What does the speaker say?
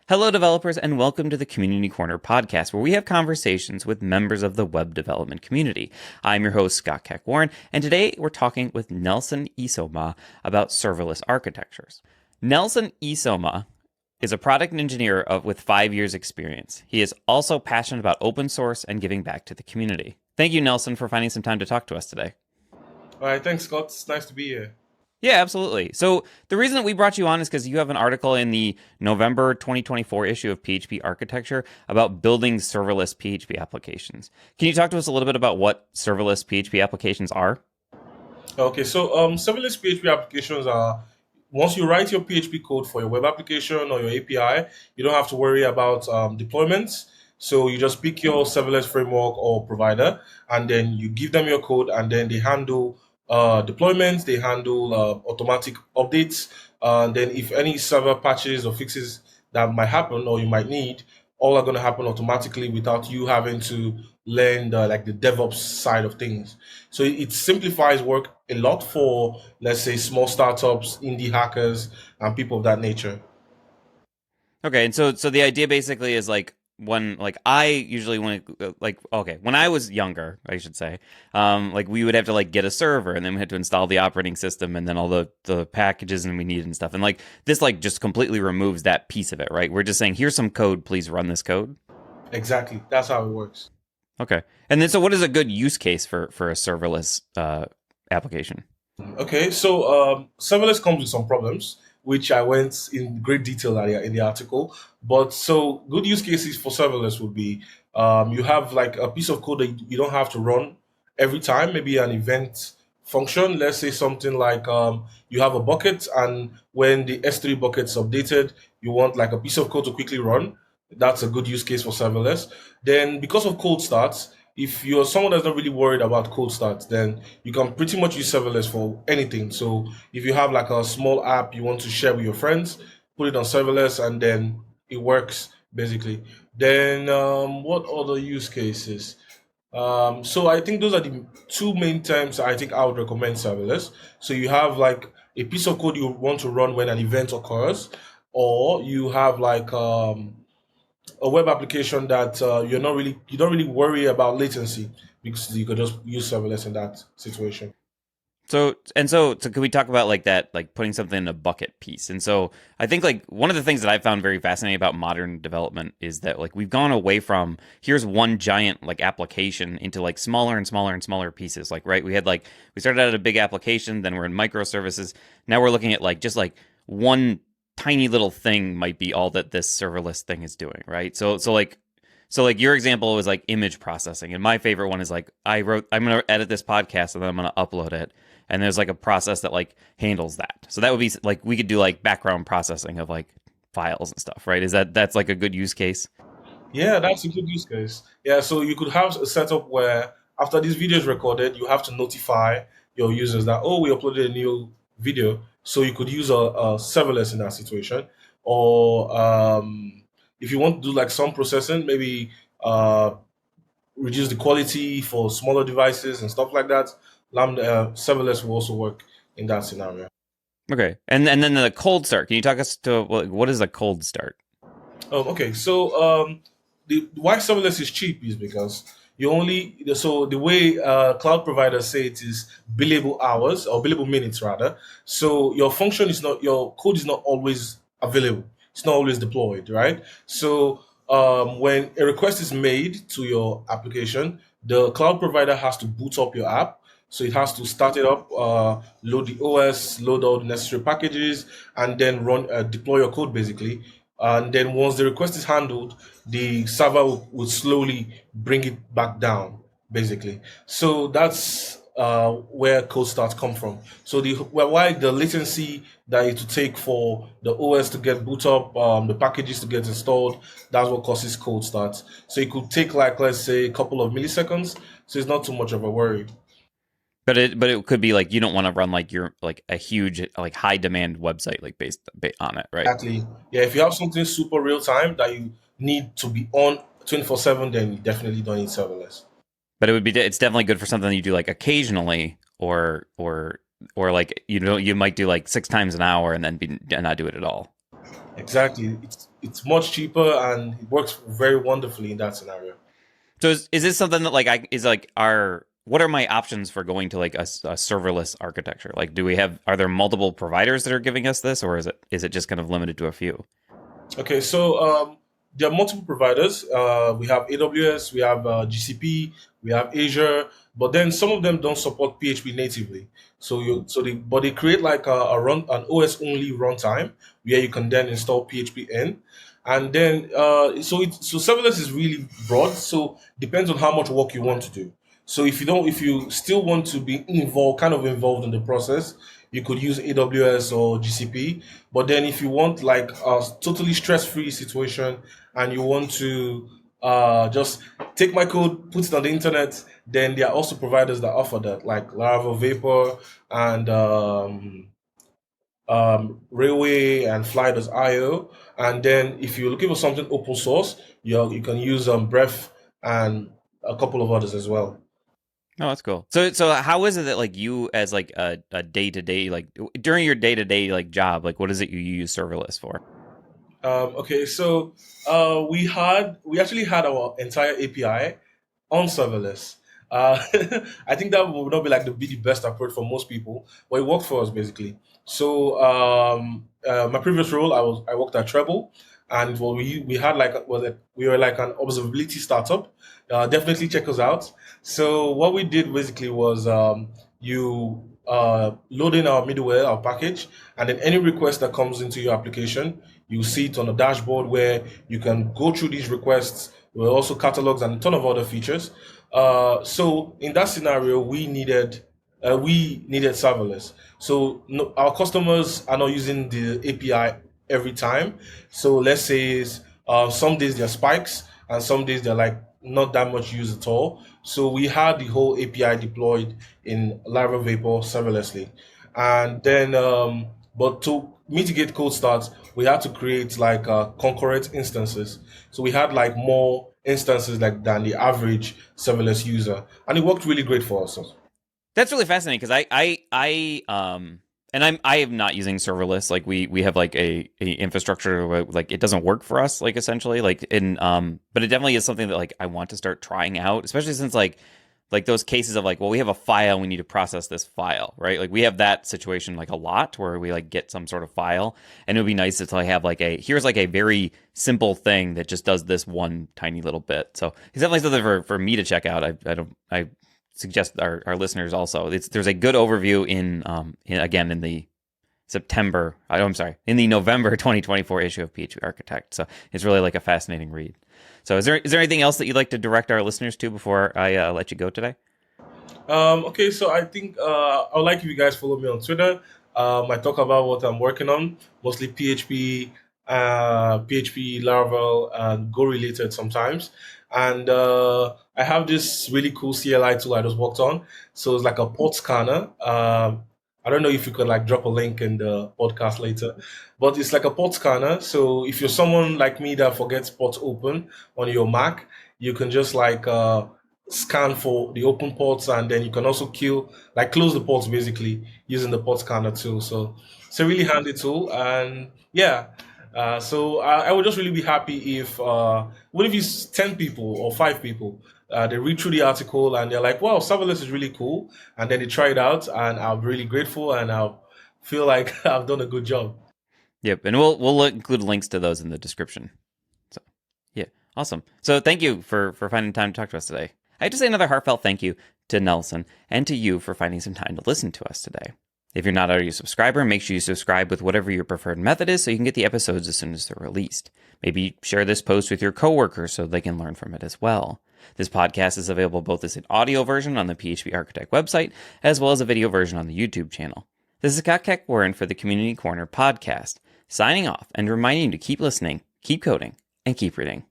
Hello, developers, and welcome to the Community Corner podcast, where we have conversations with members of the web development community. I'm your host, Scott Keck-Warren, and today we're talking with Nelson Isioma about serverless architectures. Nelson Isioma is a product engineer with 5 years experience. He is also passionate about open source and giving back to the community. Thank you, Nelson, for finding some time to talk to us today. All right, thanks, Scott. It's nice to be here. Yeah, absolutely. So the reason that we brought you on is because you have an article in the November 2024 issue of PHP Architecture about building serverless PHP applications. Can you talk to us a little bit about what serverless PHP applications are? Okay, so serverless PHP applications are, once you write your PHP code for your web application or your API, you don't have to worry about deployments. So you just pick your serverless framework or provider, and then you give them your code, and then they handle deployments, they handle automatic updates. Then if any server patches or fixes that might happen or you might need, all are going to happen automatically without you having to learn the DevOps side of things. So it simplifies work a lot for, let's say, small startups, indie hackers, and people of that nature. Okay, and so the idea basically is when I usually when I was younger, I should say, we would have to get a server, and then we had to install the operating system and then all the packages and we needed and stuff. And this just completely removes that piece of it, right? We're just saying, here's some code, please run this code. Exactly. That's how it works. Okay. And then so what is a good use case for a serverless application? Okay, so serverless comes with some problems, which I went in great detail in the article. But so good use cases for serverless would be you have a piece of code that you don't have to run every time, maybe an event function. Let's say something like you have a bucket, and when the S3 bucket's updated, you want a piece of code to quickly run. That's a good use case for serverless. Then because of cold starts, if you're someone that's not really worried about cold starts, then you can pretty much use serverless for anything. So if you have a small app you want to share with your friends, put it on serverless and then it works basically. Then what other use cases? So I think those are the two main times I think I would recommend serverless. So you have a piece of code you want to run when an event occurs, or you have a web application that you don't really worry about latency because you could just use serverless in that situation. So can we talk about that, putting something in a bucket piece? And so I think one of the things that I found very fascinating about modern development is that we've gone away from here's one giant application into smaller and smaller and smaller pieces. Right, we started out at a big application, then we're in microservices. Now we're looking at just one tiny little thing might be all that this serverless thing is doing, right? So your example was image processing, and my favorite one is I'm going to edit this podcast and then I'm going to upload it, and there's a process that handles that. So that would be we could do background processing of files and stuff, right? That's a good use case? Yeah, that's a good use case. Yeah, so you could have a setup where after this video is recorded, you have to notify your users that, oh, we uploaded a new video. So you could use a serverless in that situation. Or if you want to do some processing, maybe reduce the quality for smaller devices and stuff like that, Lambda serverless will also work in that scenario. Okay. And then the cold start. Can you talk us to what is a cold start? Okay. So why serverless is cheap is because the way cloud providers say it is billable hours or billable minutes rather. So your code is not always available. It's not always deployed, right? So when a request is made to your application, the cloud provider has to boot up your app. So it has to start it up, load the OS, load all the necessary packages, and then deploy your code basically. And then once the request is handled, the server will slowly bring it back down, basically. So that's where cold starts come from. So why the latency that it will take for the OS to get boot up, the packages to get installed, that's what causes cold starts. So it could take let's say a couple of milliseconds. So it's not too much of a worry. But it could be you don't want to run your a huge high demand website based on it, right? Exactly. Yeah, if you have something super real time that you need to be on 24/7, then you definitely don't need serverless. But it's definitely good for something you do occasionally or or like you might do like 6 times an hour and then and not do it at all. Exactly. It's much cheaper and it works very wonderfully in that scenario. So is this something that like I is like our what are my options for going to like a serverless architecture? Like, are there multiple providers that are giving us this, or is it just kind of limited to a few? Okay, so there are multiple providers. We have AWS, we have GCP, we have Azure, but then some of them don't support PHP natively. But they create like an OS only runtime where you can then install PHP in, and then so serverless is really broad. So depends on how much work you want to do. So if you still want to be involved in the process, you could use AWS or GCP. But then if you want like a totally stress-free situation and you want to just take my code, put it on the internet, then there are also providers that offer that, like Laravel Vapor and Railway and Fly.io. And then if you're looking for something open source, you can use Breath and a couple of others as well. Oh, that's cool. So how is it that like you as like a day to day like during your day to day like job like what is it you use serverless for? Okay, so we actually had our entire API on serverless. I think that would not be the best approach for most people, but it worked for us basically. So my previous role, I worked at Treble, and what we had like was that we were like an observability startup. Definitely check us out. So what we did basically was you load in our middleware, our package, and then any request that comes into your application, you see it on a dashboard where you can go through these requests. There were also catalogs and a ton of other features. So in that scenario, we needed serverless. So no, our customers are not using the API every time. So let's say some days there are spikes and some days they're like not that much use at all. So we had the whole API deployed in Laravel Vapor serverlessly, and then but to mitigate cold starts, we had to create like concurrent instances. So we had like more instances like than the average serverless user, and it worked really great for us. That's really fascinating because I and I am not using serverless. Like we have like a infrastructure where, like it doesn't work for us. Like essentially like in but it definitely is something that like I want to start trying out, especially since like those cases of like well we have a file we need to process this file right like we have that situation like a lot where we like get some sort of file and it would be nice to like have like here's like a very simple thing that just does this one tiny little bit. So it's definitely something for me to check out. I suggest our listeners also. There's a good overview again in the in the November 2024 issue of PHP Architect. So it's really like a fascinating read. So is there anything else that you'd like to direct our listeners to before I let you go today? Okay, so I think I would like if you guys follow me on Twitter. I talk about what I'm working on, mostly PHP, Laravel, and Go related sometimes. And I have this really cool CLI tool I just worked on. So it's like a port scanner. I don't know if you could like drop a link in the podcast later, but it's like a port scanner. So if you're someone like me that forgets ports open on your Mac, you can just like scan for the open ports, and then you can also close the ports basically using the port scanner tool. So it's a really handy tool, and yeah. So I would just really be happy if what if it's 10 people or 5 people, they read through the article and they're like, wow, serverless is really cool, and then they try it out, and I'm really grateful, and I'll feel like I've done a good job. Yep, and we'll include links to those in the description. So yeah, awesome. So thank you for finding time to talk to us today. I have to say another heartfelt thank you to Nelson and to you for finding some time to listen to us today. If you're not already a subscriber, make sure you subscribe with whatever your preferred method is so you can get the episodes as soon as they're released. Maybe share this post with your coworkers so they can learn from it as well. This podcast is available both as an audio version on the PHP Architect website, as well as a video version on the YouTube channel. This is Scott Keck for the Community Corner podcast, signing off and reminding you to keep listening, keep coding, and keep reading.